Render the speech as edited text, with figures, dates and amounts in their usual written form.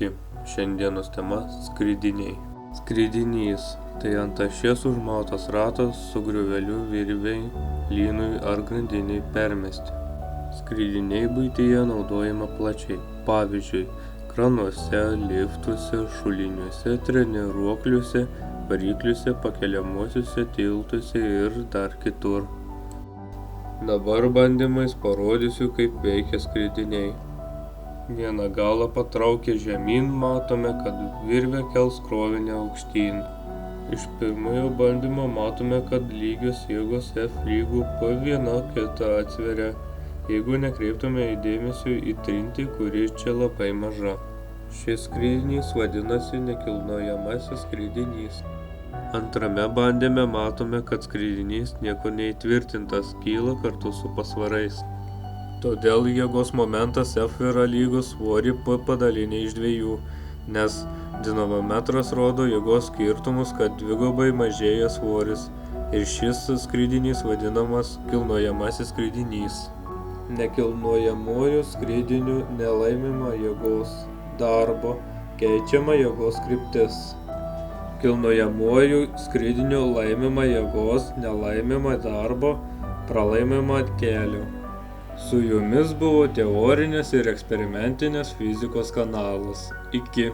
Sveiki, šiandienos tema – skraidiniai. Skraidinys – tai ant ašies užmautas ratas su grioveliu virvei, lynui ar grandiniai permesti. Skraidiniai buityje naudojama plačiai, pavyzdžiui, kranuose, liftuose, šuliniuose, treniruokliuose, varikliuose, pakeliamuosiuose tiltuose ir dar kitur. Dabar bandymais parodysiu, kaip veikia skraidiniai. Vieną galą patraukę žemyn, matome, kad virvė kels krovinį aukštyn. Iš pirmojo bandymo matome, kad lygios jėgos F lygų P viena kitą atsveria, jeigu nekreiptume dėmesio į trintį, kuri čia labai maža. Šis skraidinys vadinasi nekilnojamasis skraidinys. Antrame bandyme matome, kad skraidinys nieko neįtvirtintas, kyla kartu su pasvarais. Todėl jėgos momentas F yra lygus svorį P padalinė iš 2, nes dinamometras rodo jėgos skirtumus, kad dvigubai mažėja svoris, ir šis skraidinys vadinamas kilnojamasis skraidinys. Nekilnojamuoju skraidiniu nelaimima jėgos darbo, keičiama jėgos kryptis. Kilnojamuoju skraidiniu laimima jėgos, nelaimima darbo, pralaimima kelio. Su jumis buvo teorinės ir eksperimentinės fizikos kanalas. Iki.